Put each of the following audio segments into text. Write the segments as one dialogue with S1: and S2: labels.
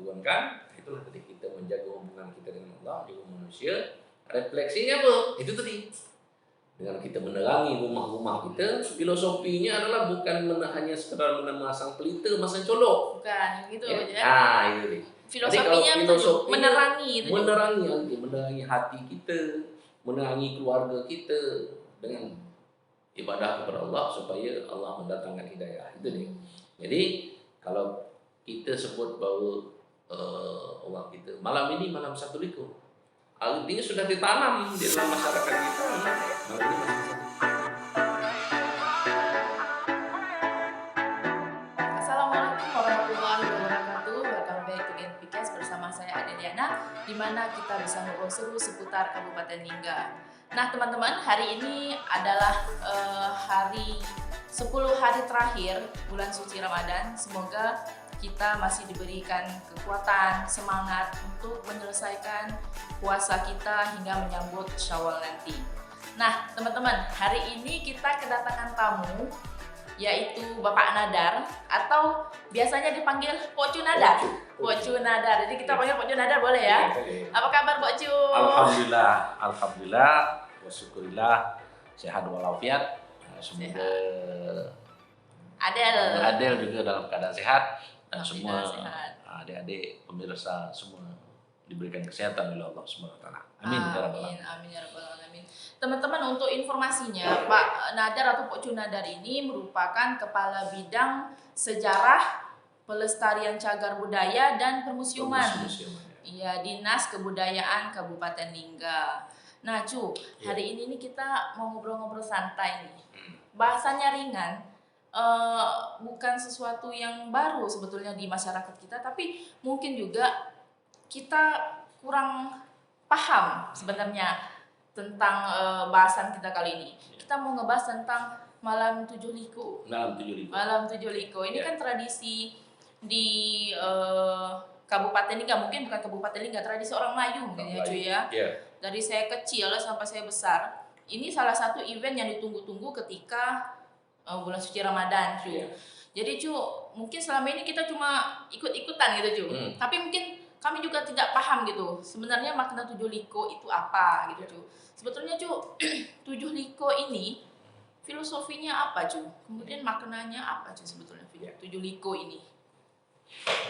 S1: turunkan. Itulah tadi kita menjaga hubungan kita dengan Allah, juga manusia. Refleksinya apa? Itu tadi. Dengan kita menerangi rumah-rumah kita, filosofinya adalah bukan hanya sekedar memasang pelita, masang colok.
S2: Bukan, gitu
S1: ya.
S2: ya.
S1: Itu nih.
S2: Filosofinya
S1: menerangi hati kita, menerangi keluarga kita dengan ibadah kepada Allah supaya Allah mendatangkan hidayah. Itu nih. Jadi kalau kita sebut bahawa orang kita malam ini malam satu likur, artinya sudah ditanam di dalam masyarakat kita. Malam ini malam satu.
S2: Assalamualaikum warahmatullahi wabarakatuh. Welcome back to NPCast bersama saya Adeliana, di mana kita bisa ngobrol seru seputar Kabupaten Lingga. Nah teman-teman, hari ini adalah 10 hari terakhir bulan suci Ramadan. Semoga kita masih diberikan kekuatan, semangat untuk menyelesaikan puasa kita hingga menyambut Syawal nanti. Nah teman-teman, hari ini kita kedatangan tamu, yaitu Bapak Nadar, atau biasanya dipanggil Pok Cu Nadar. Pok Cu Nadar, jadi kita panggil Pok Cu Nadar boleh ya? Apa kabar Pok Cu?
S1: Alhamdulillah, wasyukurillah, sehat walafiat. Semoga Adel juga dalam keadaan sehat, dan semua adik-adik pemirsa semua diberikan kesehatan oleh Allah SWT. Amin ya rabbal alamin.
S2: Amin ya rabbal alamin. Teman-teman, untuk informasinya, Pak Nadar atau Pok Cu Nadar ini merupakan Kepala Bidang Sejarah, Pelestarian Cagar Budaya dan Permusiuman. Iya, Dinas Kebudayaan Kabupaten Lingga. Nah, Cu, hari ini nih kita mau ngobrol-ngobrol santai nih. Bahasanya ringan, bukan sesuatu yang baru sebetulnya di masyarakat kita, tapi mungkin juga kita kurang paham sebenarnya tentang bahasan kita kali ini. Kita mau ngebahas tentang Malam Tujuh Liku. Malam Tujuh Liku ini kan tradisi di Kabupaten Lingga, mungkin bukan Kabupaten Lingga, tradisi orang Melayu mungkin ya cuy ya. Dari saya kecil sampai saya besar, ini salah satu event yang ditunggu-tunggu ketika bulan suci Ramadan cuy. Jadi cuy, mungkin selama ini kita cuma ikut-ikutan gitu cuy. Tapi mungkin kami juga tidak paham gitu, sebenarnya makna Tujuh Liko itu apa gitu cuy. Sebetulnya cuy, Tujuh Liko ini filosofinya apa cuy? Kemudian maknanya apa cuy sebetulnya Tujuh Liko ini?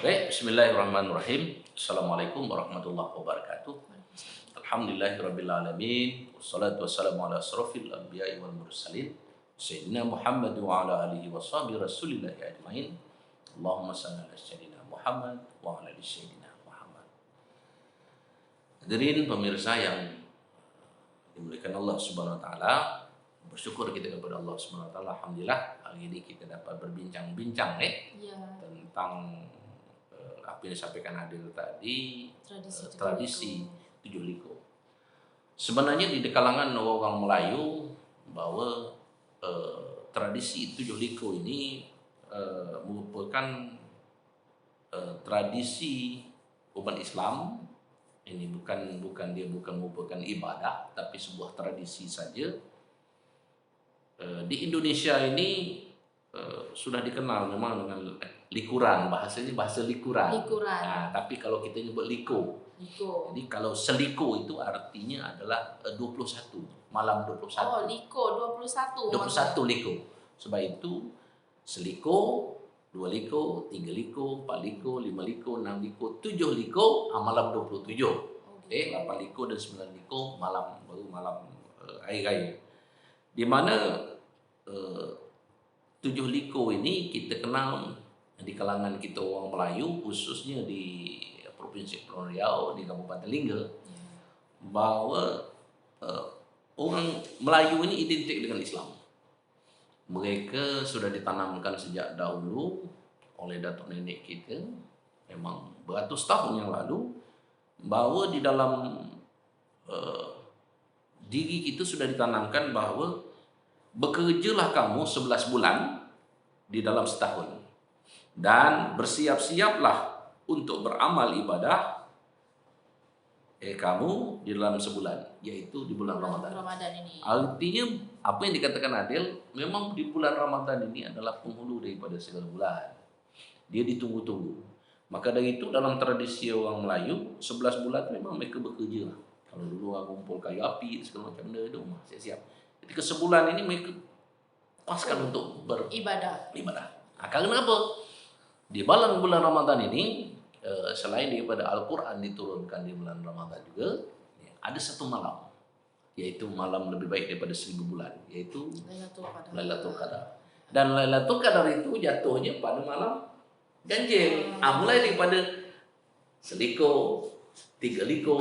S1: Baik, bismillahirrahmanirrahim. Assalamualaikum warahmatullahi wabarakatuh. Alhamdulillahirabbil alamin. Wassalatu wassalamu ala asrofil anbiya'i wal mursalin, sayyidina Muhammad wa ala alihi wa sahbihi rasulillahi ajmain. Allahumma salli ala sayyidina Muhammad wa ala ali sayyidina Muhammad. Hadirin pemirsa yang dimuliakan Allah Subhanahu wa taala, bersyukur kita kepada Allah Subhanahu wa taala. Alhamdulillah hari ini kita dapat berbincang-bincang tentang apa yang disampaikan Adil tadi, tradisi Tujuh Liko. Sebenarnya di kalangan orang Melayu bahwa tradisi Tujuh Liko ini merupakan tradisi umat Islam. Ini bukan merupakan ibadah, tapi sebuah tradisi saja. Di Indonesia ini sudah dikenal memang dengan likuran, bahasanya bahasa likuran. Nah, tapi kalau kita nyebut liko. Jadi kalau seliko itu artinya adalah 21, malam 21.
S2: Oh, liko 21.
S1: 21 liko. Sebab itu seliko, 2 liko, 3 liko, 4 liko, 5 liko, 6 liko, 7 liko, malam 27. 8 liko dan 9 liko malam hari raya. Di mana 7 liko ini kita kenal di kalangan kita orang Melayu, khususnya di Provinsi Kepulauan Riau, di Kabupaten Lingga, bahwa orang Melayu ini identik dengan Islam. Mereka sudah ditanamkan sejak dahulu oleh datuk nenek kita, memang beratus tahun yang lalu, bahwa di dalam diri kita sudah ditanamkan bahwa bekerjalah kamu 11 bulan di dalam setahun, dan bersiap-siaplah untuk beramal ibadah kamu di dalam sebulan, yaitu di bulan Ramadan
S2: ini.
S1: Artinya apa yang dikatakan Adil, memang di bulan Ramadan ini adalah penghulu daripada segala bulan. Dia ditunggu-tunggu. Maka dari itu dalam tradisi orang Melayu 11 bulan memang mereka bekerja lah. Kalau dulu orang kumpul kayu api segala macam benda itu siap-siap. Ketika sebulan ini mereka paskan untuk beribadah. Nah, karena apa? Di bulan Ramadan ini selain daripada Al-Quran diturunkan di bulan Ramadan juga ada satu malam, yaitu malam lebih baik daripada 1000 bulan, yaitu Lailatul Qadar. Dan Lailatul Qadar itu jatuhnya pada malam ganjil. Mulai daripada 1 liko, 3 liko,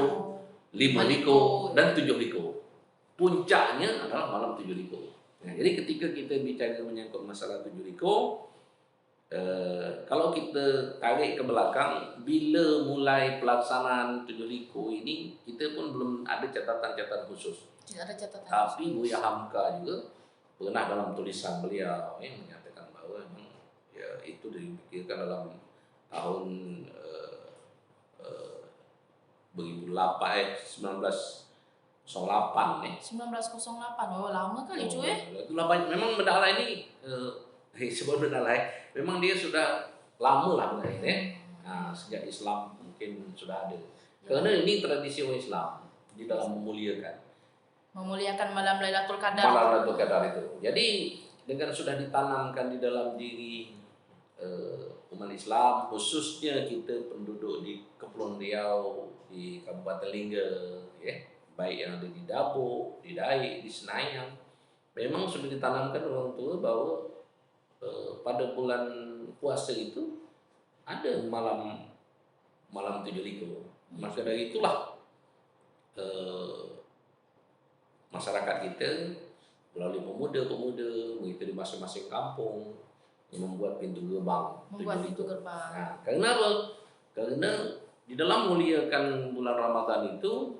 S1: 5 liko, dan 7 liko. Puncaknya adalah malam 7 liko. Nah, jadi ketika kita bicara menyangkut masalah 7 liko, kalau kita tarik ke belakang, bila mulai pelaksanaan 7 liko ini, kita pun belum ada catatan-catatan khusus.
S2: Tidak ada catatan.
S1: Tapi Buya Hamka juga pernah dalam tulisan beliau menyatakan bahwa itu dipikirkan dalam tahun 1908
S2: 1908. Oh, lama kali cuy.
S1: Itulah memang benda ini sebab benda memang dia sudah lama lah benda ini. Nah, sejak Islam mungkin sudah ada. Karena ini tradisi orang Islam di dalam memuliakan
S2: malam Lailatul Qadar.
S1: Malam Lailatul Qadar itu. Jadi dengan sudah ditanamkan di dalam diri umat Islam, khususnya kita penduduk di Kepulauan Riau, di Kabupaten Lingga, baik yang ada di Dabuk, di Daik, di Senayan, memang sudah ditanamkan orang tua bahwa pada bulan puasa itu ada malam 7 liko. Maka dari itulah masyarakat kita melalui pemuda-pemuda begitu di masing-masing kampung yang membuat pintu gerbang. Nah, karena apa? Karena di dalam muliakan bulan Ramadan itu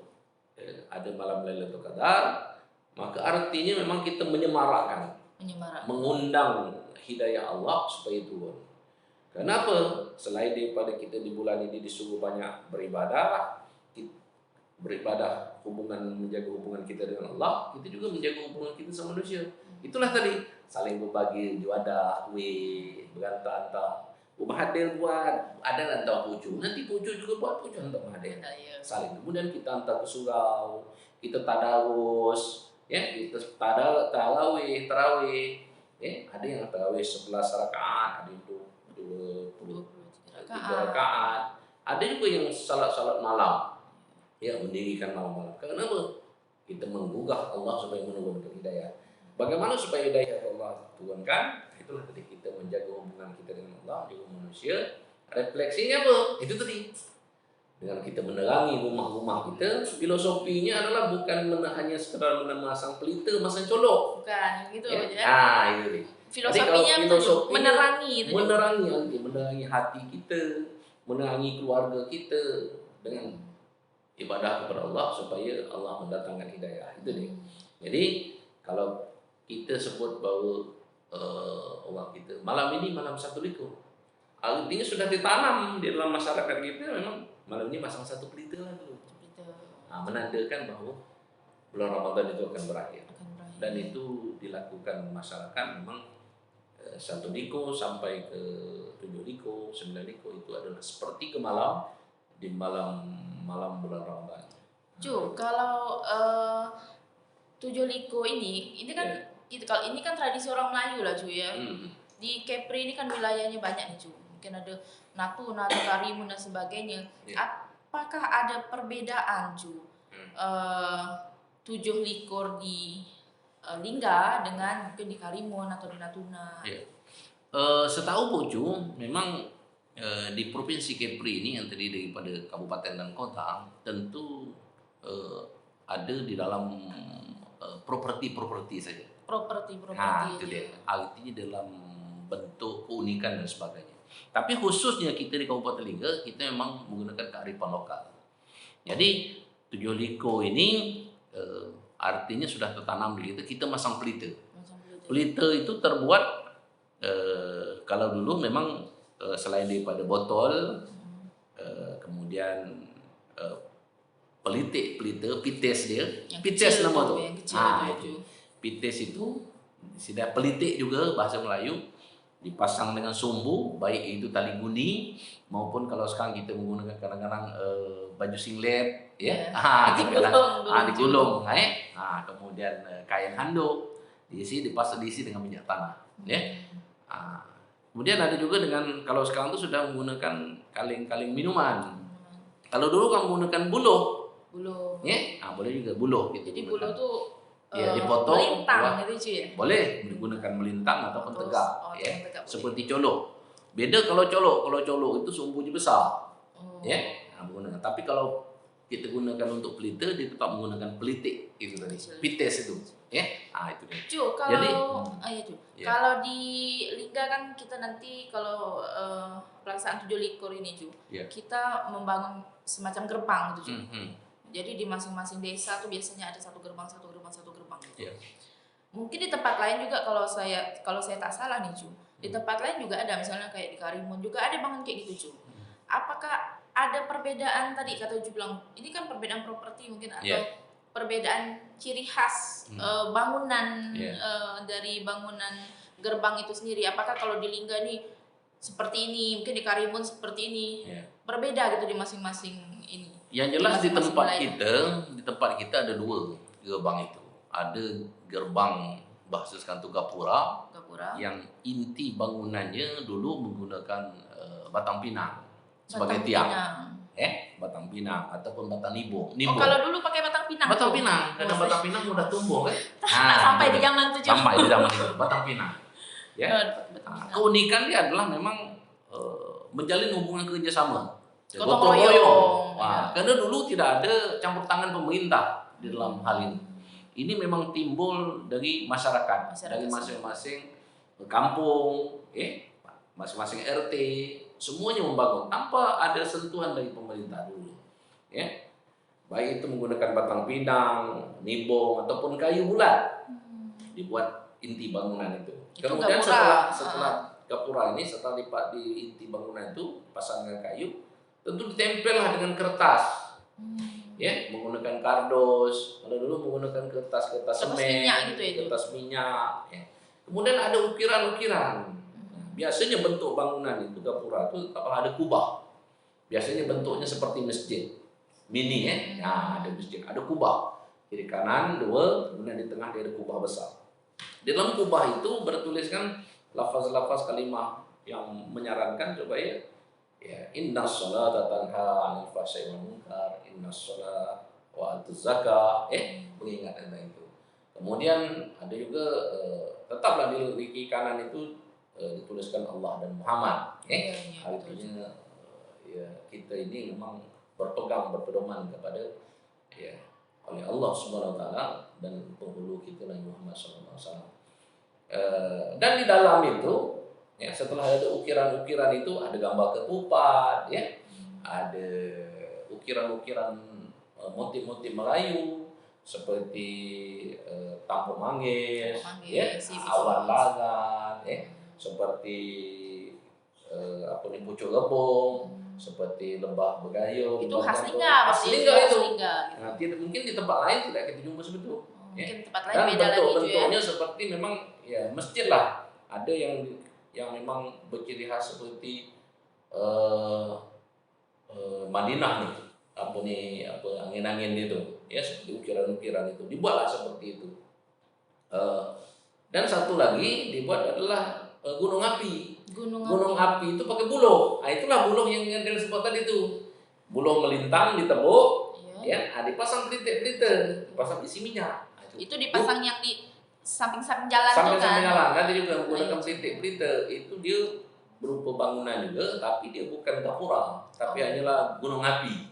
S1: ada malam Lailatul Qadar, maka artinya memang kita menyemarakkan, mengundang hidayah Allah supaya turun. Kenapa? Selain daripada kita di bulan ini disuruh banyak beribadah, menjaga hubungan kita dengan Allah, kita juga menjaga hubungan kita sama manusia. Itulah tadi saling berbagi juadah, kue, berantar-antar. Mahathir buat ada hantar pucuk, nanti pucuk juga buat pucuk hantar Mahathir. Saling. Kemudian kita hantar ke surau, kita tadarus, kita tarawih, ada yang tarawih 11 rakaat, ada yang 23 rakaat, ada juga yang salat malam, mendirikan malam-malam. Kenapa? Kita menggugah Allah supaya menurunkan hidayah. Bagaimana supaya hidayah Allah turunkan? Itulah tadi kita menjaga hubungan kita dengan Allah, dengan manusia. Refleksinya apa? Itu tadi. Dengan kita menerangi rumah-rumah kita, filosofinya adalah bukan hanya sekedar memasang pelita, masang colok.
S2: Bukan, gitu ya.
S1: Nah, itu dia.
S2: Filosofinya
S1: menerangi hati kita, menerangi keluarga kita dengan ibadah kepada Allah supaya Allah mendatangkan hidayah. Itu dia. Jadi kalau kita sebut bahwa orang kita malam ini malam 1 liko, artinya sudah ditanam di dalam masyarakat kita, memang malam ini pasang 1 pelita lah dulu. Menandakan bahwa bulan Ramadan itu akan berakhir. Dan itu dilakukan masyarakat memang 1 liko sampai ke 7 liko, 9 liko itu adalah seperti ke malam di malam bulan Ramadan.
S2: Kalau 7 liko ini kan ini kan tradisi orang Melayu lah cuy ya. Di Kepri ini kan wilayahnya banyak nih cuy. Mungkin ada Natuna, Karimun dan sebagainya. Apakah ada perbedaan cuy 7 likur di Lingga dengan mungkin di Karimun atau di Natuna?
S1: Setahu Pucu, memang di Provinsi Kepri ini yang terdiri daripada kabupaten dan kota, tentu ada di dalam properti saja. Properti itu dia. Artinya dalam bentuk keunikan dan sebagainya. Tapi khususnya kita di Kabupaten Lingga, kita memang menggunakan kearifan lokal. Jadi 7 liko ini artinya sudah tertanam di kita masang pelita. Pelita itu terbuat kalau dulu memang selain daripada botol, kemudian pelita, pites dia, pites nama tu. Pites itu sudah pelitik juga bahasa Melayu. dipasang dengan sumbu, baik itu tali guni maupun kalau sekarang kita menggunakan kadang-kadang baju singlet, ya, digulung, kemudian kain handuk diisi dengan minyak tanah, ya. Kemudian ada juga dengan kalau sekarang itu sudah menggunakan kaleng-kaleng minuman. Kalau dulu kan menggunakan buluh, ya, boleh juga buluh. Gitu,
S2: jadi buluh tuh
S1: dipotong,
S2: melintang gitu cuy ya?
S1: Boleh digunakan melintang ataupun tegak, ya,
S2: tegak
S1: seperti colok. Beda kalau colok itu sumbunya besar, ya, menggunakan. Tapi kalau kita gunakan untuk pelita, dia tetap menggunakan pelitik itu tadi, pites itu, ya, itu dia.
S2: Cu, kalau
S1: jadi,
S2: kalau di Lingga kan kita nanti kalau pelaksanaan 7 likur ini Cu, kita membangun semacam gerbang gitu Cu. Jadi di masing-masing desa tuh biasanya ada satu gerbang gitu. Mungkin di tempat lain juga kalau saya tak salah nih Cu, di tempat lain juga ada, misalnya kayak di Karimun juga ada bangun kayak gitu Cu. Apakah ada perbedaan tadi kata Uju bilang, ini kan perbedaan properti mungkin atau perbedaan ciri khas bangunan dari bangunan gerbang itu sendiri. Apakah kalau di Lingga nih seperti ini, mungkin di Karimun seperti ini, berbeda gitu di masing-masing ini.
S1: Yang jelas di tempat kita ada 2 gerbang itu. Ada gerbang bahasa sekarang itu gapura, yang inti bangunannya dulu menggunakan batang pinang sebagai tiang, batang pinang ataupun batang nibung.
S2: Kalau dulu pakai batang pinang.
S1: Batang pinang, karena batang pinang mudah tumbuh kan.
S2: Sampai di zaman itu.
S1: Sampai di zaman itu batang pinang. Ya. Keunikan dia adalah memang menjalin hubungan kerjasama. Gotong royong. Karena dulu tidak ada campur tangan pemerintah di dalam hal ini. Ini memang timbul dari masyarakat dari masing-masing kampung, masing-masing RT, semuanya membangun tanpa ada sentuhan dari pemerintah dulu, ya. Baik itu menggunakan batang pinang, nibung ataupun kayu bulat dibuat inti bangunan itu. Kemudian setelah gapura ini, setelah di inti bangunan itu pasang dengan kayu, tentu ditempellah dengan kertas. Ya, menggunakan kardus, kalau dulu menggunakan kertas semen, kertas minyak. Ya. Kemudian ada ukiran-ukiran. Biasanya bentuk bangunan itu gapura itu ada kubah. Biasanya bentuknya seperti masjid mini, ya. Ada masjid, ada kubah. Kiri kanan 2, kemudian di tengah dia ada kubah besar. Di dalam kubah itu bertuliskan lafaz-lafaz kalimah yang menyarankan supaya inna sholata tanha 'anil fahsya'i wal munkar, inna sholata wa atuz zakah, mengingat tentang itu. Kemudian ada juga tetaplah di kiri kanan itu dituliskan Allah dan Muhammad, artinya kita ini memang berpedoman kepada oleh Allah Subhanahu wa taala dan penghulu kita Nabi Muhammad sallallahu alaihi wasallam. Dan di dalam itu setelah ada ukiran-ukiran itu ada gambar ketupat, ada ukiran-ukiran motif-motif Melayu seperti tampuk manggis, awan lagan, seperti pucuk lebong, seperti lembah begayung.
S2: Itu khas Lingga,
S1: itu. Mungkin di tempat lain tidak kita jumpa seperti itu.
S2: Mungkin tempat lain
S1: dan
S2: beda lagi
S1: bentuknya seperti memang masjid lah. Ada yang memang berciri khas seperti Madinah nih, angin-angin itu, seperti ukiran-ukiran itu dibuatlah seperti itu. Dan satu lagi dibuat adalah gunung api. Gunung api itu pakai buluh. Itulah buluh yang disebut tadi itu. Buluh melintang ditebuk, dipasang pelite, dipasang isi minyak.
S2: Itu dipasang yang di samping-samping jalan
S1: kan? Samping jalan. Nanti juga menggunakan pelite itu dia berupa bangunan juga, tapi dia bukan gapura, tapi hanyalah gunung api.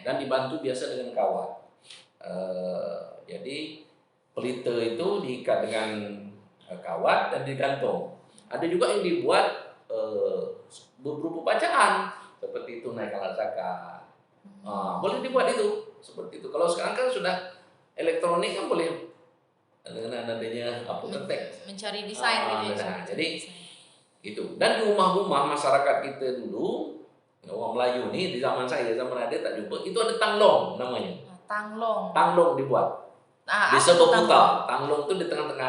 S1: Dan dibantu biasa dengan kawat. Jadi pelite itu diikat dengan kawat dan digantung. Ada juga yang dibuat berupa bacaan seperti itu, naik alat zakat. Boleh dibuat itu seperti itu. Kalau sekarang kan sudah elektronik kan boleh dengan adanya ketek
S2: mencari desain
S1: jadi itu. Dan di rumah-rumah masyarakat kita dulu, orang Melayu nih di zaman ada tak jumpa, itu ada tanglong namanya. Tanglong dibuat. Di sebuah kota, tanglong itu di tengah-tengah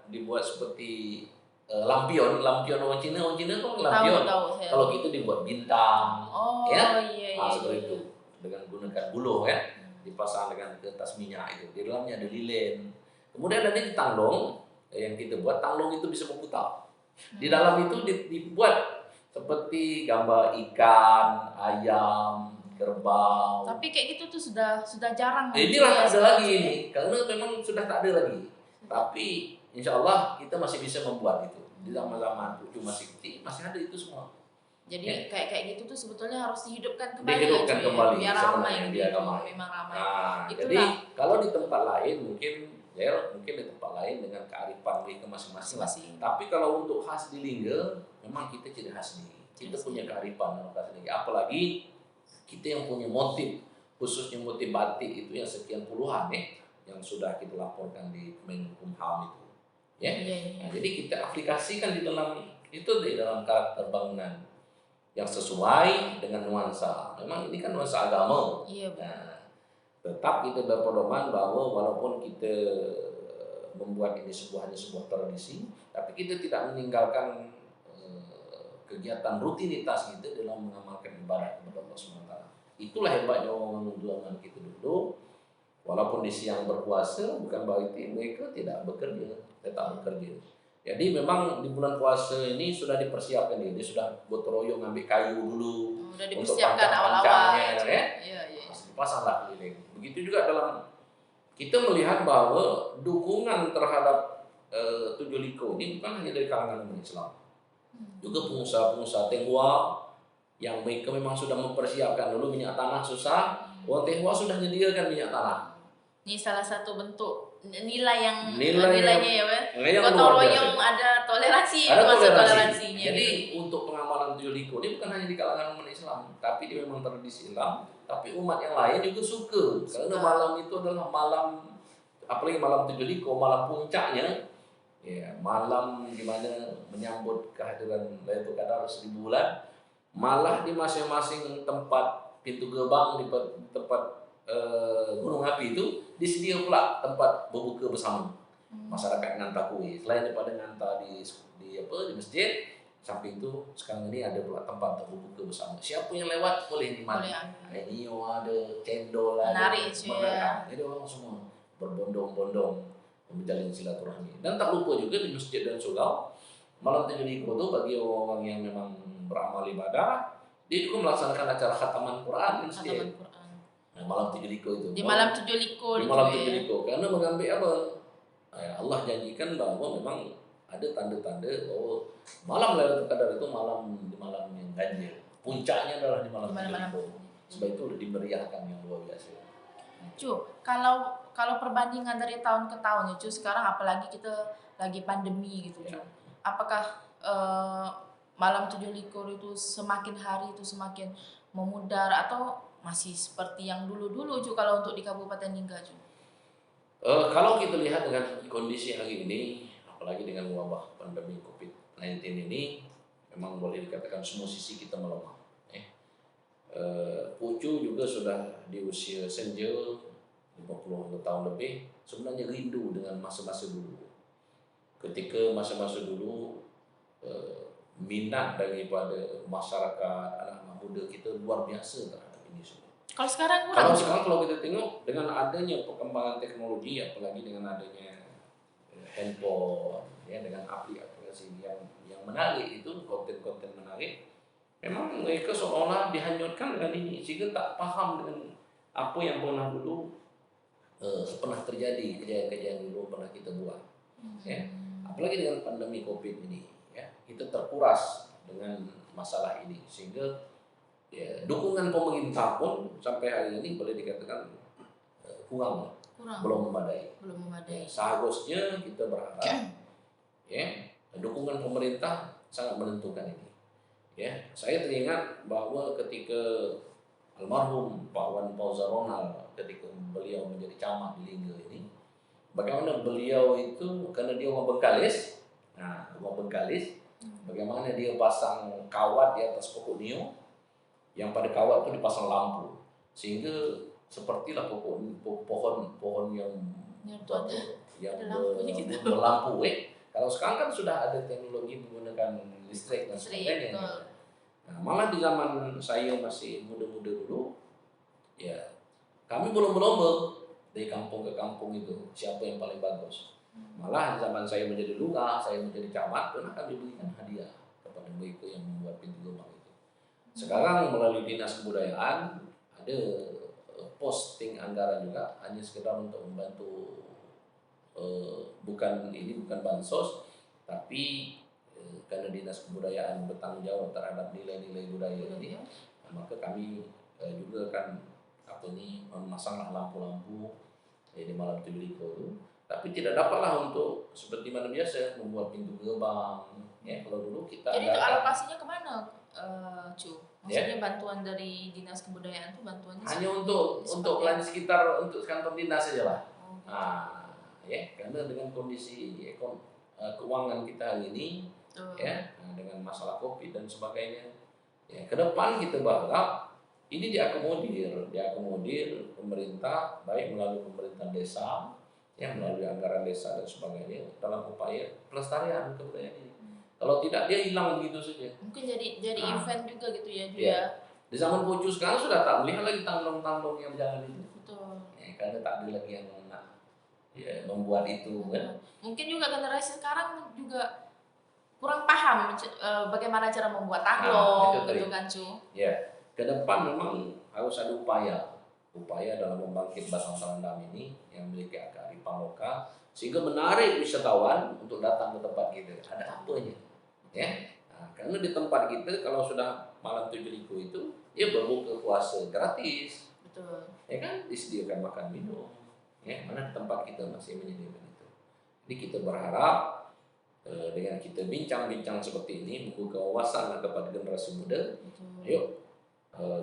S1: dibuat seperti lampion orang Cina kan lampion. Kalau gitu dibuat bintang, ya, seperti itu dengan gunakan buluh ya, dipasang dengan kertas minyak itu. Di dalamnya ada lilin. Kemudian ada di tanglong yang kita buat. Tanglong itu bisa berputar. Di dalam itu dibuat seperti gambar ikan, ayam, kerbau.
S2: Tapi kayak gitu tuh sudah jarang.
S1: Inilah ada lagi ini, karena memang sudah tak ada lagi. Tapi insya Allah kita masih bisa membuat itu. Di zaman-zaman cucu masih kecil masih ada itu semua.
S2: Jadi kayak gitu tuh sebetulnya harus dihidupkan kembali.
S1: Dihidupkan kembali.
S2: Biar ramai gitu. Memang ramai.
S1: Nah, jadi kalau di tempat lain mungkin di tempat lain dengan kearifan mereka masing-masing. Tapi kalau untuk khas di Lingga, memang kita ciri khas nih. Kita punya kearifan khas Lingga. Apalagi kita yang punya motif, khususnya motif batik itu yang sekian puluhan yang sudah kita laporkan di Kemenkumham itu. Ya. Nah, jadi kita aplikasikan di dalam karakter bangunan yang sesuai dengan nuansa. Memang ini kan nuansa agama. Nah, tetap kita berpedoman bahwa walaupun kita membuat ini hanya sebuah tradisi, tapi kita tidak meninggalkan kegiatan rutinitas kita dalam mengamalkan ibadah kepada Allah SWT. Itulah hebatnya orang zaman kita dulu. Walaupun di siang berpuasa, bukan berarti mereka tidak bekerja, tetap bekerja. Jadi memang di bulan puasa ini sudah dipersiapkan ini, sudah gotong royong ngambil kayu dulu untuk pancang-pancangnya, ya. Dipasanglah keliling. Begitu juga dalam kita melihat bahwa dukungan terhadap Tujuh Liko ini bukan hanya dari kalangan umat Islam, juga pengusaha-pengusaha Tionghoa yang mereka memang sudah mempersiapkan dulu minyak tanah susah, orang Tionghoa sudah menyediakan minyak tanah.
S2: Ini salah satu bentuk nilainya ya, gotong royong ada toleransinya.
S1: Jadi untuk pengamalan Tujuh Liko ini bukan hanya di kalangan umat Islam, tapi dia memang tradisi Islam. Tapi umat yang lain juga suka. Karena malam itu adalah malam, apalagi malam Tujuh Liko, malam puncaknya, ya, malam dimana menyambut kehadiran Lailatul Qadar 1000 bulan. Malah di masing-masing tempat pintu gerbang, di tempat gunung api itu disedia pula tempat berbuka bersama. Masyarakat ngantar kuih. Selain daripada ngantar di masjid, samping itu sekarang ini ada pula tempat untuk berbuka bersama. Siapa yang lewat boleh nikmati. Ini ada cendol, ada menarik. Jadi orang semua berbondong-bondong menjalin silaturahmi. Dan tak lupa juga di masjid dan surau, malam Tujuh Liko itu bagi orang yang memang beramal ibadah, dia juga melaksanakan acara khataman Quran di masjid. Nah, malam Tujuh Liko itu.
S2: Di malam Tujuh Liko.
S1: Karena mengambil apa? Allah janjikan bahwa memang ada tanda-tanda bahwa malam Lailatul Qadar itu malam yang ganjil. Puncaknya adalah di malam Tujuh Liko. Sebab itu udah dimeriahkan yang luar biasa.
S2: Cu, kalau perbandingan dari tahun ke tahun ya, Cu, sekarang apalagi kita lagi pandemi gitu, Cu. Apakah malam Tujuh Liko itu semakin hari itu semakin memudar atau masih seperti yang dulu-dulu, Cu, kalau untuk di Kabupaten Lingga, Cu?
S1: Kalau kita lihat dengan kondisi hari ini, apalagi dengan wabah pandemi COVID-19 ini, memang boleh dikatakan semua sisi kita melemah. Pucu juga sudah di usia senja 50 tahun lebih, sebenarnya rindu dengan masa-masa dulu. Ketika masa-masa dulu, minat daripada masyarakat, anak-anak muda kita luar biasa terhadap ini semua.
S2: Kalau sekarang kurang?
S1: Kalau kita tengok dengan adanya perkembangan teknologi, apalagi dengan adanya handphone, ya, dengan aplikasi yang menarik itu, konten-konten menarik, memang mereka seolah dihanyutkan dengan ini, sehingga tak paham dengan apa yang pernah dulu pernah terjadi, kejadian-kejadian dulu pernah kita buat. Ya. Apalagi dengan pandemi COVID ini, ya, kita terkuras dengan masalah ini, sehingga ya, dukungan pemerintah pun sampai hari ini boleh dikatakan kurang. Belum memadai. Ya, seharusnya kita berharap ya, dukungan pemerintah sangat menentukan ini. Ya, saya teringat bahwa ketika almarhum Pak Wan Pauza Ronald, ketika beliau menjadi camat di Lingga ini, bagaimana beliau itu, karena dia orang Bengkalis, bagaimana dia pasang kawat di atas pokok nio, yang pada kawat itu dipasang lampu, sehingga sepertilah pohon yang berlampu, Kalau sekarang kan sudah ada teknologi menggunakan listrik dan sebagainya. Nah, malah di zaman saya masih muda-muda dulu, ya kami belum berlomba dari kampung ke kampung itu siapa yang paling bagus. Malah di zaman saya menjadi lurah, saya menjadi camat, pernah kami berikan hadiah kepada mereka yang membuat pintu gerbang itu. Sekarang melalui dinas kebudayaan ada posting anggaran juga hanya sekedar untuk membantu, bukan bansos, tapi karena dinas kebudayaan bertanggung jawab terhadap nilai-nilai budaya ini, maka kami juga kan memasanglah lampu-lampu di malam Tujuh itu, tapi tidak dapatlah untuk seperti mana biasa membuat pintu gerbang. Ya, kalau dulu kita.
S2: Jadi itu alokasinya kemana, Cu? Maksudnya bantuan dari dinas kebudayaan itu bantuannya
S1: hanya untuk lain sekitar, untuk kantor dinas saja lah. Nah, ya, karena dengan kondisi keuangan kita hari ini, ya, dengan masalah COVID dan sebagainya, ya, ke depan kita berharap ini diakomodir pemerintah, baik melalui pemerintah desa, ya, melalui anggaran desa dan sebagainya, dalam upaya pelestarian kebudayaan ini. Kalau tidak, dia hilang begitu saja.
S2: Mungkin jadi event juga gitu ya,
S1: ya. Di zaman Pucu sekarang sudah tak melihat lagi tandong-tandong yang jalan itu.
S2: Betul.
S1: Ya, karena tak ada lagi yang membuat itu, kan.
S2: Mungkin juga generasi sekarang juga kurang paham bagaimana cara membuat tandong, gitu kan, Cu.
S1: Ya. Ke depan memang harus ada upaya dalam membangkit Batam Serendam ini yang memiliki kearifan lokal sehingga menarik wisatawan untuk datang ke tempat kita. Ada apanya, ya? Nah, karena di tempat kita kalau sudah malam Tujuh Liku itu, dia berbuka puasa gratis.
S2: Betul.
S1: Ya kan, disediakan makan minum. Ya, mana tempat kita masih menyediakan itu. Jadi kita berharap dengan kita bincang-bincang seperti ini, membuka wawasan kepada generasi muda. Yuk,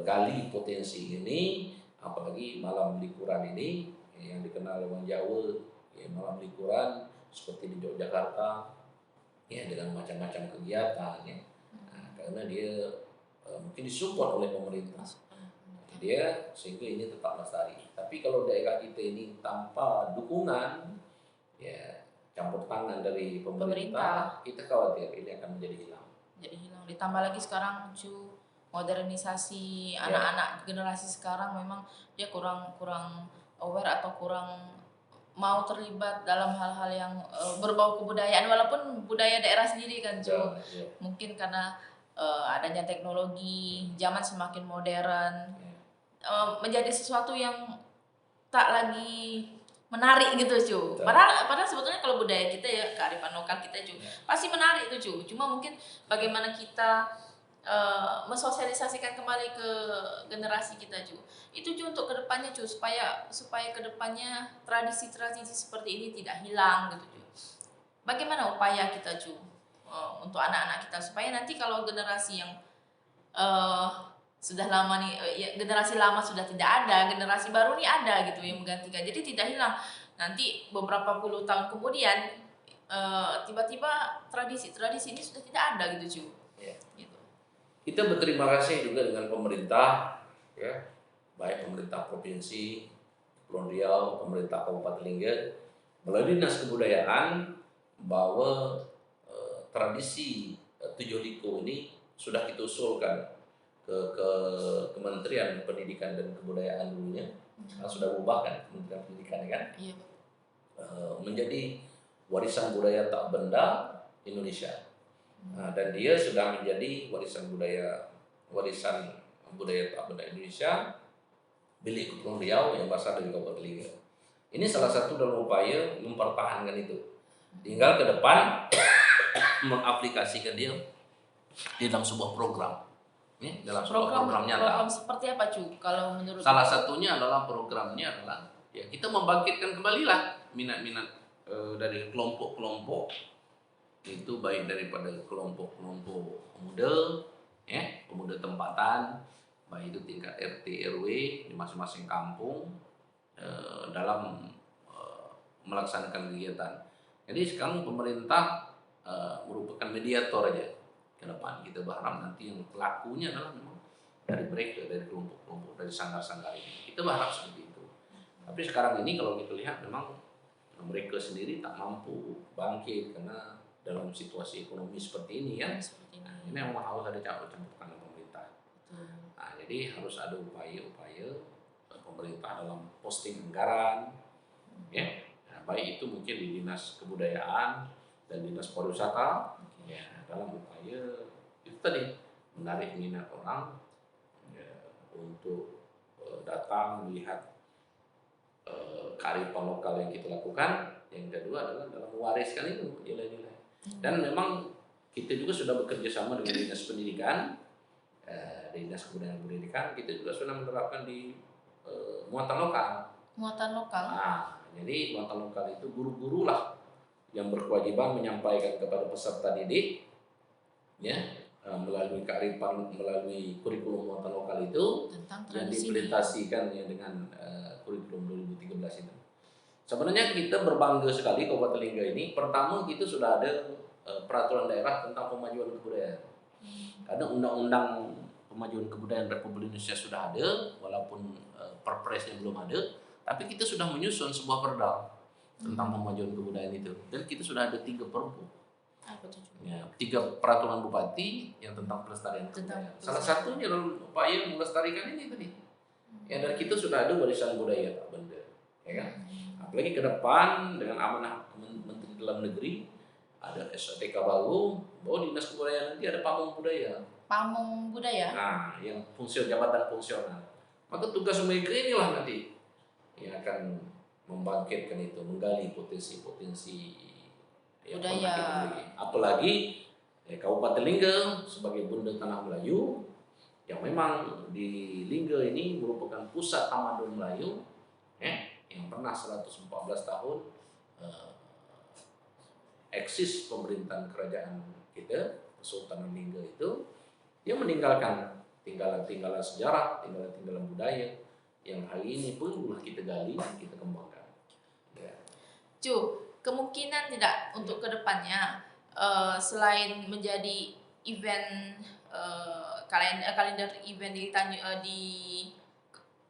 S1: gali potensi ini, apalagi malam likuran ini yang dikenal orang Jawa, ya, malam likuran seperti di Yogyakarta, ya, dengan macam-macam kegiatan, ya. Nah, karena dia mungkin disupport oleh pemerintah, dia sehingga ini tetap lestari. Tapi kalau daerah kita ini tanpa dukungan, ya, campur tangan dari pemerintah, kita khawatir ini akan menjadi hilang.
S2: Jadi hilang. Ditambah lagi sekarang modernisasi anak-anak generasi sekarang memang dia kurang aware atau kurang mau terlibat dalam hal-hal yang berbau kebudayaan, walaupun budaya daerah sendiri kan, Cu. Mungkin karena adanya teknologi, zaman semakin modern, menjadi sesuatu yang tak lagi menarik gitu, Cu. Padahal sebetulnya kalau budaya kita, ya, kearifan lokal kita, Cu, pasti menarik itu, Cu. Cuma mungkin bagaimana kita mensosialisasikan kembali ke generasi kita, Cu. Itu, Cu, untuk kedepannya, Cu, supaya kedepannya tradisi-tradisi seperti ini tidak hilang gitu, Cu. Bagaimana upaya kita, Cu, untuk anak-anak kita supaya nanti kalau generasi yang sudah lama nih, generasi lama sudah tidak ada, generasi baru nih ada gitu yang menggantikan. Jadi tidak hilang. Nanti beberapa puluh tahun kemudian tiba-tiba tradisi ini sudah tidak ada gitu, Cu. Gitu.
S1: Kita berterima kasih juga dengan pemerintah, ya, baik pemerintah provinsi Kepulauan Riau, pemerintah Kabupaten Lingga, melalui dinas kebudayaan, bahwa tradisi Tujuh Liku ini sudah kita usulkan ke Kementerian Pendidikan dan Kebudayaan dulunya, sudah berubah kan Kementerian Pendidikan, kan, menjadi warisan budaya tak benda Indonesia. Nah, dan dia sudah menjadi warisan budaya tak benda Indonesia milik Kepulauan Riau yang berasal dari Kabupaten Lingga. Ini salah satu dalam upaya mempertahankan itu. Tinggal ke depan mengaplikasikan dia di dalam sebuah program. Ya, dalam program nyata.
S2: Program seperti apa, Cu? Kalau menurut
S1: salah satunya adalah programnya adalah, ya, kita membangkitkan kembali lah minat-minat dari kelompok-kelompok itu, baik daripada kelompok-kelompok pemuda, ya, pemuda tempatan, baik itu tingkat RT RW di masing-masing kampung, dalam melaksanakan kegiatan. Jadi sekarang pemerintah merupakan mediator aja ke depan. Kita berharap nanti yang pelakunya adalah memang dari mereka, dari kelompok-kelompok, dari sanggar-sanggar ini. Kita berharap seperti itu. Tapi sekarang ini kalau kita lihat memang mereka sendiri tak mampu bangkit karena dalam situasi ekonomi seperti ini kan. Nah, ini memang harus ada campur tangan pemerintah. Nah, jadi harus ada upaya-upaya pemerintah dalam posting anggaran, ya, nah, baik itu mungkin di dinas kebudayaan dan dinas pariwisata, ya, dalam upaya itu tadi menarik minat orang, ya, untuk datang melihat kearifan lokal yang kita lakukan. Yang kedua adalah dalam mewariskan itu nilai-nilai. Dan memang kita juga sudah bekerja sama dengan dinas pendidikan, dinas kebudayaan dan pendidikan, kita juga sudah menerapkan di muatan lokal.
S2: Muatan lokal.
S1: Nah, jadi muatan lokal itu guru-guru lah yang berkewajiban menyampaikan kepada peserta didik, ya, melalui kearifan, melalui kurikulum muatan lokal itu yang diimplementasikan ya dengan kurikulum 2013 itu. Sebenarnya kita berbangga sekali Kabupaten Lingga ini. Pertama, kita sudah ada peraturan daerah tentang pemajuan kebudayaan. Karena undang-undang pemajuan kebudayaan Republik Indonesia sudah ada, walaupun perpresnya belum ada, tapi kita sudah menyusun sebuah perda tentang pemajuan kebudayaan itu. Dan kita sudah ada 3 perpu. Ya, 3 peraturan bupati yang tentang pelestarian kebudayaan. Salah satunya adalah upaya melestarikan ini tadi. Ya, dan kita sudah ada warisan budaya tak benda, ya kan? Apalagi ke depan dengan amanah Menteri Dalam Negeri ada STK baru, bahwa dinas kebudayaan nanti ada pamong budaya.
S2: Pamong budaya.
S1: Nah, yang fungsi jabatan fungsional. Maka tugas mereka inilah nanti yang akan membangkitkan itu, menggali potensi-potensi
S2: budaya.
S1: Apalagi Kabupaten Lingga sebagai bunda tanah Melayu, yang memang di Lingga ini merupakan pusat tamadun Melayu, yang pernah 114 tahun eksis pemerintahan kerajaan kita, Kesultanan Lingga itu, dia meninggalkan tinggalan-tinggalan sejarah, tinggalan-tinggalan budaya yang hari ini perlulah kita gali, kita kembangkan. Ya.
S2: Cu, kemungkinan tidak untuk kedepannya selain menjadi event kalender event di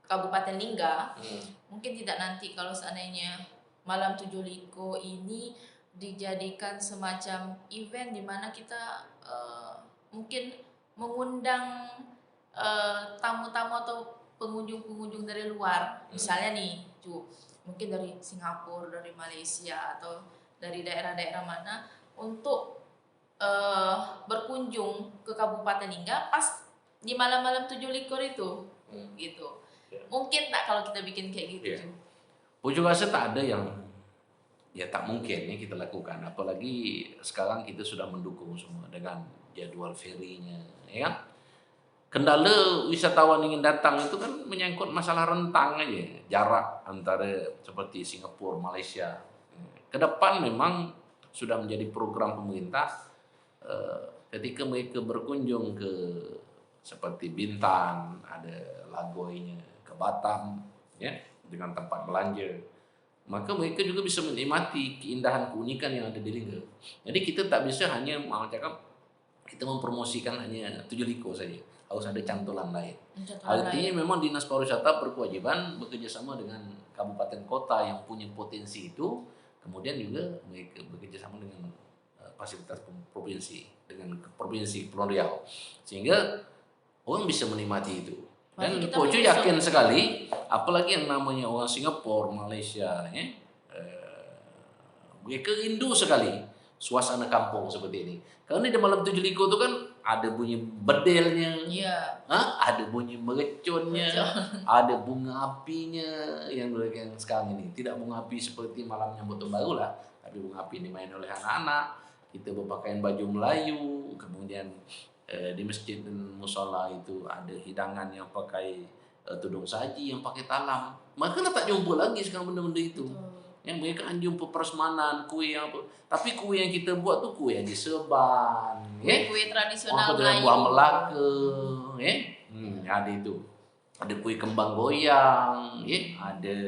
S2: Kabupaten Lingga, mungkin tidak nanti kalau seandainya Malam 7 Liko ini dijadikan semacam event di mana kita mungkin mengundang tamu-tamu atau pengunjung-pengunjung dari luar, misalnya nih, mungkin dari Singapura, dari Malaysia atau dari daerah-daerah mana untuk berkunjung ke Kabupaten Lingga pas di malam-malam 7 Likur itu, gitu. Mungkin tak kalau kita bikin kayak gitu?
S1: Pujuk asa tak ada yang tak mungkin kita lakukan, apalagi sekarang kita sudah mendukung semua dengan jadwal ferinya, ya. Kendala wisatawan ingin datang itu kan menyangkut masalah rentang aja, jarak antara seperti Singapura, Malaysia. Ke depan memang sudah menjadi program pemerintah ketika mereka berkunjung ke seperti Bintan, ada Lagoinya, ke Batam, ya, dengan tempat belanja, maka mereka juga bisa menikmati keindahan keunikan yang ada di Lingga. Jadi kita tak bisa hanya kita mempromosikan hanya 7 Liko saja, harus ada cantolan lain. Artinya memang dinas pariwisata berkewajiban bekerjasama dengan kabupaten kota yang punya potensi itu, kemudian juga mereka bekerjasama dengan fasilitas provinsi, dengan provinsi Kepulauan Riau, sehingga orang bisa menikmati itu. Dan Poco yakin sekali, apalagi yang namanya orang Singapura, Malaysia, mereka rindu sekali suasana kampung seperti ini. Karena di malam 7 Liko itu kan ada bunyi bedelnya, ada bunyi merecunnya, ada bunga apinya yang sekarang ini. Tidak bunga api seperti malam nyambut tahun baru lah, tapi bunga api dimain oleh anak-anak. Kita berpakaian baju Melayu, kemudian di masjid dan musola itu ada hidangan yang pakai tudung saji, yang pakai talam. Maka tak jumpa lagi sekarang benda-benda itu. Yang mereka kan jumpa prasmanan, kue yang apa. Tapi kue yang kita buat tuh kue yang diseban,
S2: kue tradisional
S1: Melayu, buah Melaka, ada itu. Ada kue kembang goyang, ada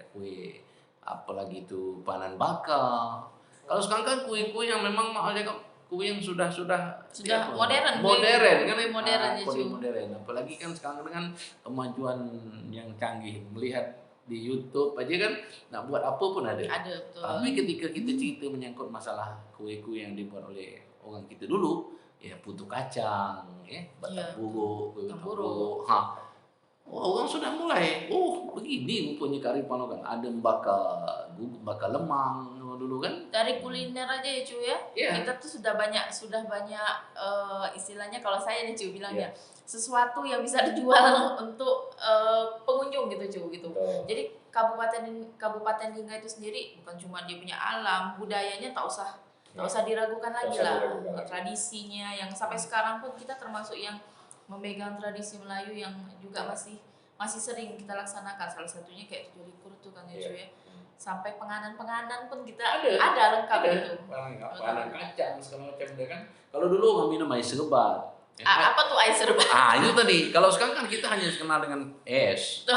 S1: kue apalagi itu panan bakar. Kalau sekarang kan kue-kue yang memang kue yang sudah
S2: modern
S1: kan,
S2: modern.
S1: Apalagi kan sekarang dengan kemajuan yang canggih, melihat di YouTube aja kan, nak buat apa pun ada.
S2: Ada, betul.
S1: Tapi ketika kita cerita menyangkut masalah kue-kue yang dibuat oleh orang kita dulu, ya putu kacang, ya batang buruk, kue batang buruk. Orang sudah mulai, begini rupanya kearifan lokal. Ada bakar lemang dulu kan.
S2: Dari kuliner aja ya cuy ya. Kita tuh sudah banyak istilahnya kalau saya nih cuy bilangnya sesuatu yang bisa dijual untuk pengunjung gitu cuy gitu. Jadi Kabupaten Lingga itu sendiri bukan cuma dia punya alam, budayanya tak usah diragukan lagi lah. Tradisinya yang sampai sekarang pun kita termasuk yang memegang tradisi Melayu yang juga masih sering kita laksanakan. Salah satunya kayak tujuh likur tuh kan ya cuy ya. Sampai penganan pun kita ada lengkap gitu.
S1: Penganan kacang segala macam kan. Kalau dulu orang minum air serbat.
S2: Apa tuh air serbat?
S1: Itu tadi. Kalau sekarang kan kita hanya kenal dengan es,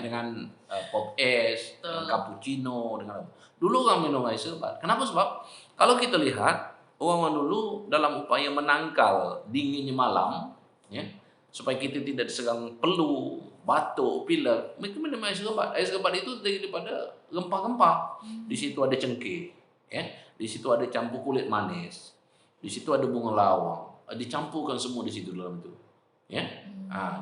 S1: dengan pop es, dengan cappuccino, dengan apa. Dulu orang minum air serbat. Kenapa? Sebab kalau kita lihat orang dulu dalam upaya menangkal dinginnya malam, ya, supaya kita tidak diserang flu, batuk, pilek, mereka minum air serbat. Air serbat itu daripada rempah-rempah. Di situ ada cengkeh, ya, di situ ada campur kulit manis, di situ ada bunga lawang, dicampurkan semua di situ dalam itu, ya.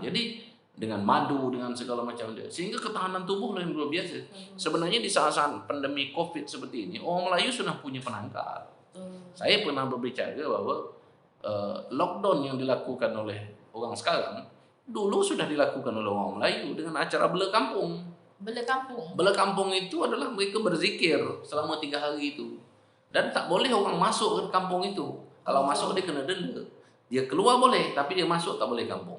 S1: Jadi dengan madu, dengan segala macam dia, sehingga ketahanan tubuh yang luar biasa. Sebenarnya di saat pandemi COVID seperti ini, orang Melayu sudah punya penangkal. Saya pernah berbicara bahwa lockdown yang dilakukan oleh orang sekarang dulu sudah dilakukan oleh orang Melayu dengan acara bela kampung. Bela kampung itu adalah mereka berzikir selama 3 hari itu, dan tak boleh orang masuk ke kampung itu. Kalau masuk dia kena denda. Dia keluar boleh, tapi dia masuk tak boleh kampung.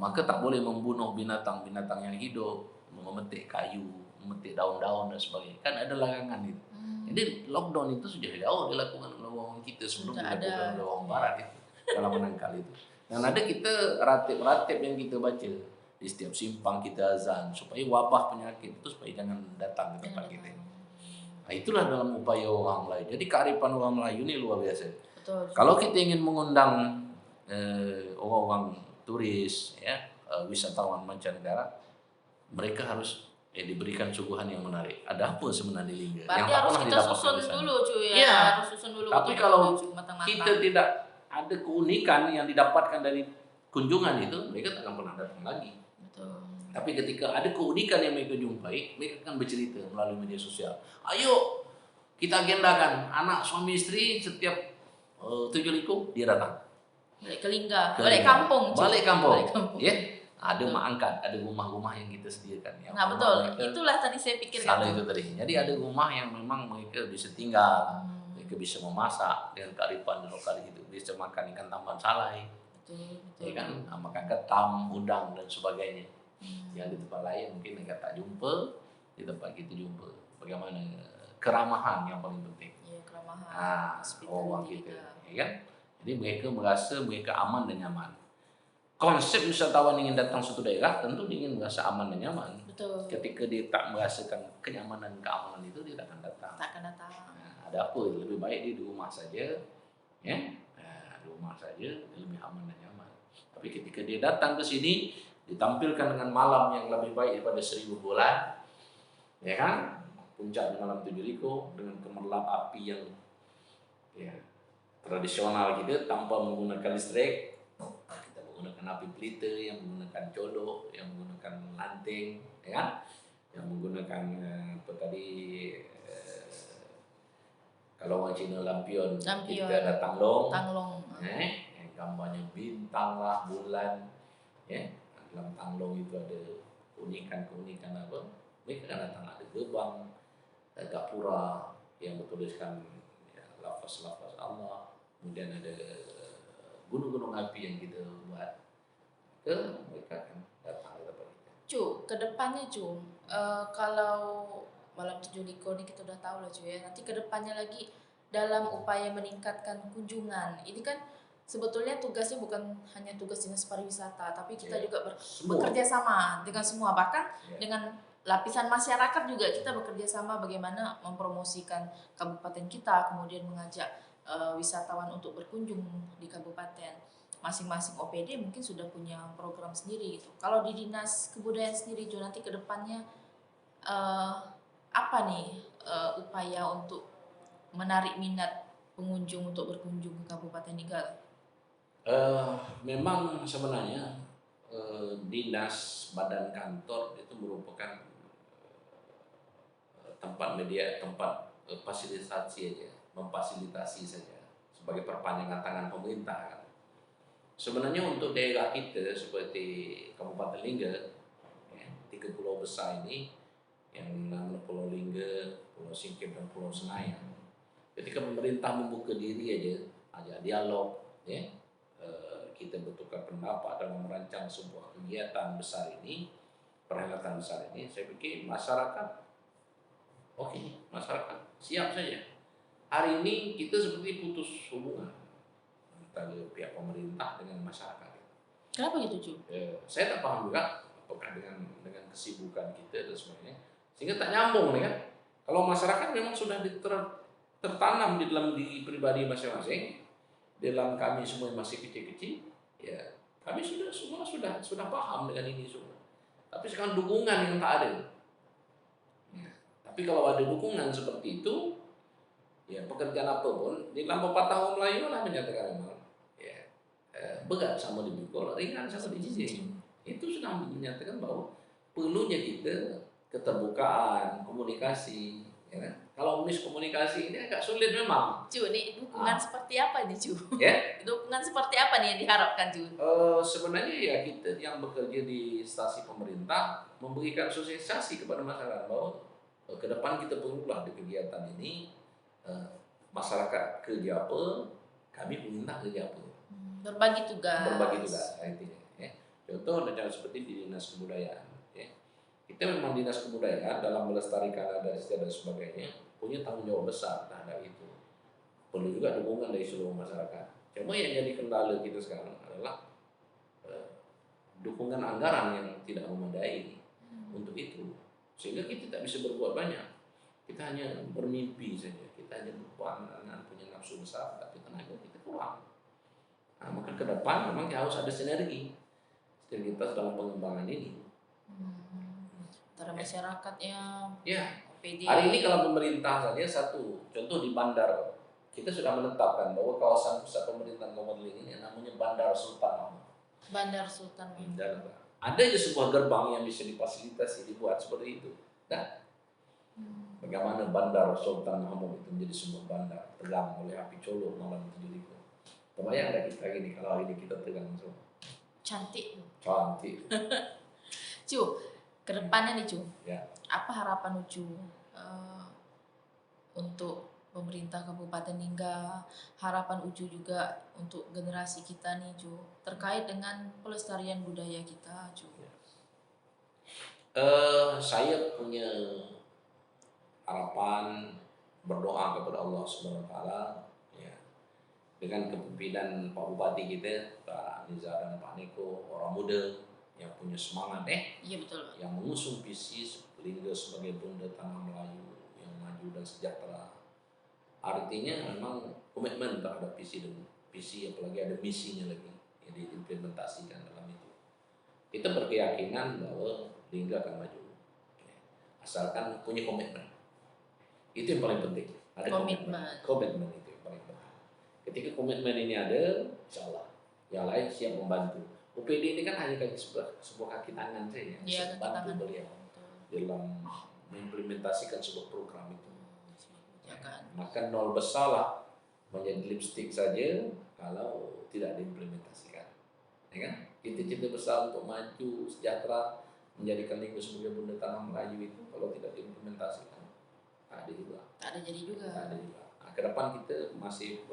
S1: Maka tak boleh membunuh binatang-binatang yang hidup, memetik kayu, memetik daun-daun dan sebagainya. Kan ada larangan itu. Jadi lockdown itu sudah jauh dilakukan oleh orang kita sebelum dilakukan oleh orang Barat itu dalam menangkal itu. Dan ada kita ratib-ratib yang kita baca di setiap simpang kita azan supaya wabah penyakit itu supaya jangan datang ke tempat kita. Itulah dalam upaya orang Melayu. Jadi kearifan orang Melayu ini luar biasa. Betul. Kalau kita ingin mengundang orang-orang turis, ya, wisatawan mancanegara, mereka harus diberikan suguhan yang menarik. Ada apa sebenarnya di Lingga?
S2: Berarti harus kita susun dulu cuy ya. Harus susun dulu.
S1: Tapi kalau kita tidak ada keunikan yang didapatkan dari kunjungan itu, mereka tak akan pernah datang lagi. Betul. Tapi ketika ada keunikan yang mereka jumpai, mereka akan bercerita melalui media sosial. Ayo kita agendakan anak suami istri setiap 7 likur dia datang.
S2: Balik ke Lingga, balik kampung.
S1: Ya. Ada angkat, ada rumah-rumah yang kita sediakan.
S2: Nah betul, itulah tadi saya pikirkan.
S1: Salah itu tadi. Jadi ada rumah yang memang mereka bisa tinggal, mereka bisa memasak dengan kearifan lokal itu, bisa makan ikan tamban salai, ya kan, makan ketam, udang dan sebagainya. Yang di tempat lain mungkin mereka tak jumpa, di tempat kita jumpa. Bagaimana keramahan yang paling penting.
S2: Iya, keramahan.
S1: Orang kita, ya kan. Jadi mereka merasa mereka aman dan nyaman. Konsep wisatawan ingin datang suatu daerah tentu dia ingin merasa aman dan nyaman.
S2: Betul.
S1: Ketika dia tak merasakan kenyamanan keamanan itu, dia tak akan datang. Ada apa? Lebih baik dia di rumah saja, ya. Di rumah saja dia lebih aman dan nyaman. Tapi ketika dia datang ke sini, ditampilkan dengan malam yang lebih baik daripada 1000 bulan, ya kan? Puncak di malam 7 likur dengan gemerlap api yang tradisional gitu, tanpa menggunakan listrik. Kita menggunakan api pelita, yang menggunakan colok, yang menggunakan lanting, ya kan? Yang menggunakan kalau orang Cina lampion. Kita ada tanglong. Yang gambarnya bintang lah, bulan, ya. Dalam tanglong itu ada keunikan apa? Mereka kan datang, ada gerbang, ada gapura yang bertuliskan lafaz-lafaz Allah. Kemudian ada gunung-gunung api yang kita buat, mereka akan datang ke tempat kita.
S2: Kedepannya kalau malam 7 likur ini kita udah tahu lah ya. Nanti kedepannya lagi dalam upaya meningkatkan kunjungan, ini kan sebetulnya tugasnya bukan hanya tugas dinas pariwisata, tapi kita juga bekerja sama dengan semua, bahkan dengan lapisan masyarakat juga kita bekerja sama bagaimana mempromosikan kabupaten kita, kemudian mengajak wisatawan untuk berkunjung di kabupaten. masing-masing OPD mungkin sudah punya program sendiri gitu. Kalau di Dinas Kebudayaan sendiri Jo, nanti kedepannya apa nih upaya untuk menarik minat pengunjung untuk berkunjung ke Kabupaten Ninggal?
S1: Memang sebenarnya dinas badan kantor itu merupakan tempat fasilitasi aja, memfasilitasi saja sebagai perpanjangan tangan pemerintah kan. Sebenarnya untuk daerah kita seperti Kabupaten Lingga, ya, 3 pulau besar ini yang namanya Pulau Lingga, Pulau Singkil dan Pulau Senayan. Ketika pemerintah membuka diri aja dialog, ya, kita bertukar pendapat dalam merancang sebuah kegiatan besar ini, perhelatan besar ini, saya pikir masyarakat masyarakat siap saja. Hari ini kita seperti putus hubungan antara pihak pemerintah dengan masyarakat.
S2: Kenapa gitu, Cu?
S1: Saya tak paham juga apakah dengan kesibukan kita dan sebagainya, sehingga tak nyambung nih kan. Kalau masyarakat memang sudah tertanam di dalam diri pribadi masing-masing, dalam kami semua yang masih kecil-kecil, ya kami semua sudah paham dengan ini semua. Tapi sekarang dukungan yang tak ada. Tapi kalau ada dukungan seperti itu, ya pekerjaan apapun di dalam pepatah Melayu lah menyatakan memang ya berat sama dipikul, ringan sama dijinjing. Itu sudah menyatakan bahwa perlunya kita keterbukaan, komunikasi. Ya kan? Kalau miskomunikasi ini agak sulit memang.
S2: Cu, nih dukungan seperti apa nih, Cu?
S1: Ya?
S2: Dukungan seperti apa nih yang diharapkan, Cu?
S1: Sebenarnya ya kita yang bekerja di instansi pemerintah memberikan sosialisasi kepada masyarakat bahwa ke depan kita perlulah di kegiatan ini masyarakat kerja apa, kami pemerintah kerja apa.
S2: Berbagi tugas.
S1: Intinya. Ya. Contoh seperti di dinas kebudayaan. Ya. Kita memang dinas kebudayaan dalam melestarikan adat istiadat dan sebagainya punya tanggung jawab besar terhadap itu. Perlu juga dukungan dari seluruh masyarakat. Cuma yang jadi kendala kita sekarang adalah dukungan anggaran yang tidak memadai untuk itu. Sehingga kita tidak bisa berbuat banyak. Kita hanya bermimpi saja. Kita hanya berpandangan, punya nafsu besar, tapi tenaga kita kurang. Nah, maka ke depan memang harus ada sinergitas dalam pengembangan ini.
S2: Antara masyarakatnya,
S1: ya.
S2: OPD.
S1: Hari ini kalau pemerintah saja satu, contoh di bandar, kita sudah menetapkan bahwa kawasan pusat pemerintahan Kabupaten ini namanya Bandar Sultan Mahmud.
S2: Bandar Sultan Mahmud.
S1: Ada aja sebuah gerbang yang bisa difasilitasi, dibuat seperti itu. Nah, bagaimana Bandar Sultan Mahmud itu menjadi sebuah bandar tegang oleh api colo malam 7 Liku. Kebayang ada kita gini kalau hari ini kita tegang semua.
S2: Cantik. Cu, kedepannya nih Cu,
S1: ya.
S2: Apa harapan Ucu untuk pemerintah Kabupaten Ningga, harapan Ucu juga untuk generasi kita nih Cu, terkait dengan pelestarian budaya kita Cu?
S1: Saya punya harapan, berdoa kepada Allah Subhanahu Wa Taala, ya, dengan kepemimpinan Pak Bupati kita, Pak Nizar dan Pak Niko, orang muda yang punya semangat,
S2: iya betul,
S1: yang mengusung visi Lingga sebagai bunda tanah Melayu yang maju dan sejahtera. Artinya memang komitmen terhadap visi, apalagi ada misinya lagi yang diimplementasikan dalam itu. Kita berkeyakinan bahwa Lingga akan maju, asalkan punya komitmen. Itu yang paling penting. Ada komitmen itu yang paling penting. Ketika komitmen ini ada, insya Allah yang lain siap membantu. UPD ini kan hanya sebuah kaki tangan saja yang bisa membantu beliau dalam mengimplementasikan sebuah program itu. Maka nol besar lah menjadi lipstick saja kalau tidak diimplementasikan. Ya kan? Cita-cita besar untuk maju sejahtera, menjadikan Lingga sebagai bunda tanah Melayu itu kalau tidak diimplementasikan tak ada jadi juga. Nah, ke depan kita masih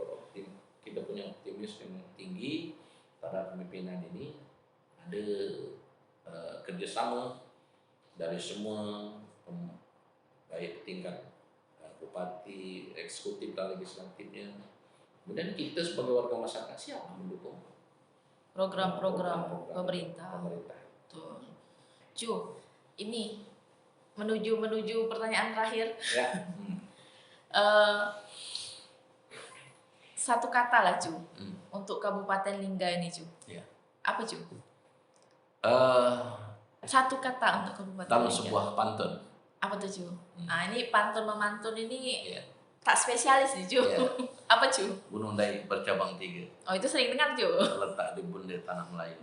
S1: kita punya optimis yang tinggi pada kepemimpinan ini. Ada kerjasama dari semua baik tingkat bupati, eksekutif dan legislatifnya. Kemudian kita sebagai warga masyarakat siap mendukung
S2: program-program pemerintah. Tuh. Cu, ini menuju pertanyaan terakhir.
S1: Ya.
S2: Satu kata lah Cu, untuk Kabupaten Lingga ini Cu.
S1: Ya.
S2: Apa Cu? Satu kata untuk Kabupaten
S1: Dalam
S2: Lingga.
S1: sebuah pantun.
S2: Apa tuh Cu? Nah ini pantun memantun ini tak spesialis nih Cu. Apa Cu?
S1: Gunung Daik bercabang 3.
S2: Oh itu sering dengar Cu.
S1: Terletak di bunda tanah Melayu.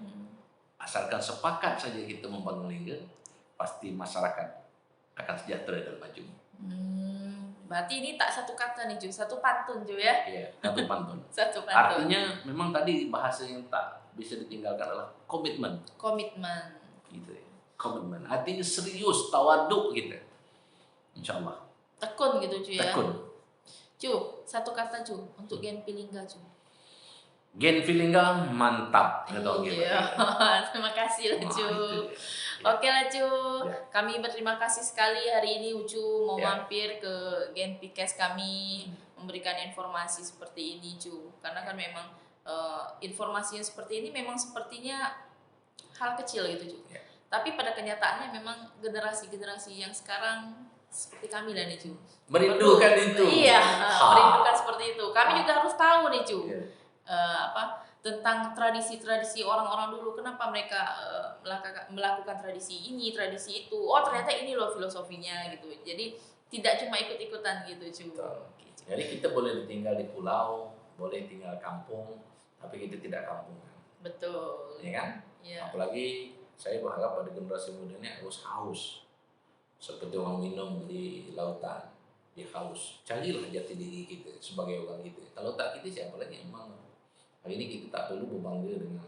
S1: Asalkan sepakat saja kita membangun Lingga, pasti masyarakat akan sejahtera dan maju.
S2: Berarti ini tak satu kata nih Cu, satu pantun Cu ya?
S1: Iya, satu pantun.
S2: Satu pantun.
S1: Artinya memang tadi bahasa yang tak bisa ditinggalkan adalah komitmen.
S2: Komitmen.
S1: Gitu ya. Komitmen. Artinya serius, tawaduk gitu. Insya Allah.
S2: Tekun gitu Cu ya?
S1: Tekun.
S2: Cu, satu kata Cu untuk Genpi Lingga Cu.
S1: Genpi Lingga mantap.
S2: Iya. Terima kasih lah Cu. Oke lah Cu. Kami berterima kasih sekali hari ini Ucu mau mampir ke Genpikes kami memberikan informasi seperti ini Cu. Karena kan memang informasi yang seperti ini memang sepertinya hal kecil gitu Cu. Tapi pada kenyataannya memang generasi-generasi yang sekarang seperti kami lah nih Cu.
S1: Merindukan itu.
S2: Iya, merindukan seperti itu. Kami juga harus tahu nih Cu. Tentang tradisi-tradisi orang-orang dulu, kenapa mereka melakukan tradisi ini, tradisi itu. Oh ternyata ini loh filosofinya gitu. Jadi tidak cuma ikut-ikutan gitu Cu.
S1: Jadi kita boleh tinggal di pulau, boleh tinggal kampung, tapi kita tidak kampungan.
S2: Betul.
S1: Ya kan?
S2: Ya.
S1: Apalagi saya berharap pada generasi muda ini harus haus. Seperti orang minum di lautan, dia haus. Carilah jati diri kita sebagai orang kita. Kalau tak kita siapa lagi yang mau? Hari ini kita tak perlu berbangga dengan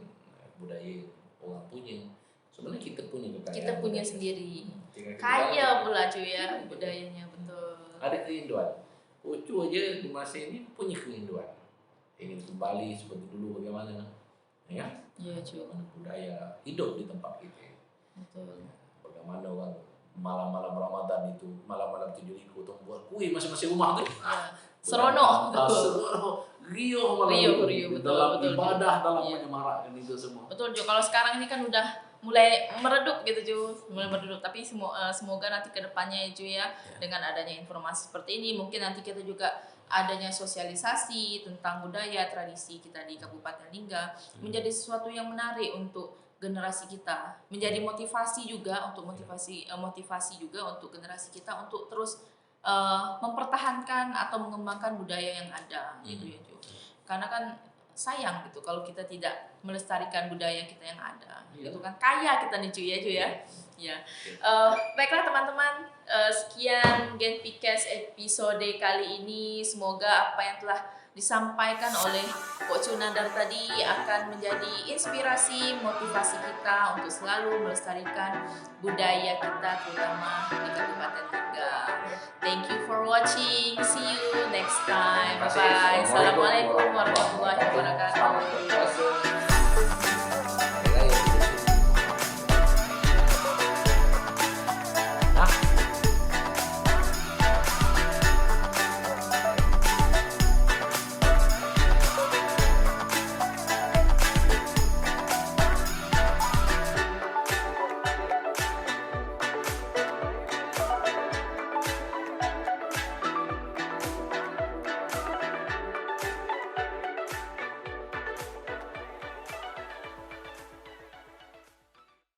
S1: budaya orang punya. Sebenarnya kita punya kekayaan.
S2: Kita punya sendiri. Kaya pula Cu ya budayanya, betul.
S1: Ada kerinduan. Ucu aja di masa ini punya kerinduan. Ingin kembali seperti dulu bagaimana? Ya?
S2: Iya Cu.
S1: Budaya hidup di tempat kita.
S2: Betul.
S1: Bagaimana orang malam-malam Ramadan itu, malam-malam 7 liku tuh buat kue masing-masing rumah tuh.
S2: Serono.
S1: Serono. Rio
S2: betul,
S1: dalam
S2: betul,
S1: ibadah, dalam menyemarakkan itu semua.
S2: Betul Cu, kalau sekarang ini kan udah mulai meredup gitu Cu, mulai meredup. Tapi semoga nanti kedepannya ya Cu ya, dengan adanya informasi seperti ini, mungkin nanti kita juga adanya sosialisasi tentang budaya tradisi kita di Kabupaten Lingga menjadi sesuatu yang menarik untuk generasi kita, menjadi motivasi juga untuk motivasi juga untuk generasi kita untuk terus mempertahankan atau mengembangkan budaya yang ada gitu ya Cu. Karena kan sayang gitu kalau kita tidak melestarikan budaya kita yang ada. Gitu kan kaya kita nih Cu ya. Ya. Baiklah teman-teman, sekian Genpikes episode kali ini. Semoga apa yang telah disampaikan oleh Pok Cu Nadar tadi akan menjadi inspirasi, motivasi kita untuk selalu melestarikan budaya kita terutama di Kabupaten Lingga. Thank you for watching. See you next time. Bye bye. Assalamualaikum warahmatullahi wabarakatuh.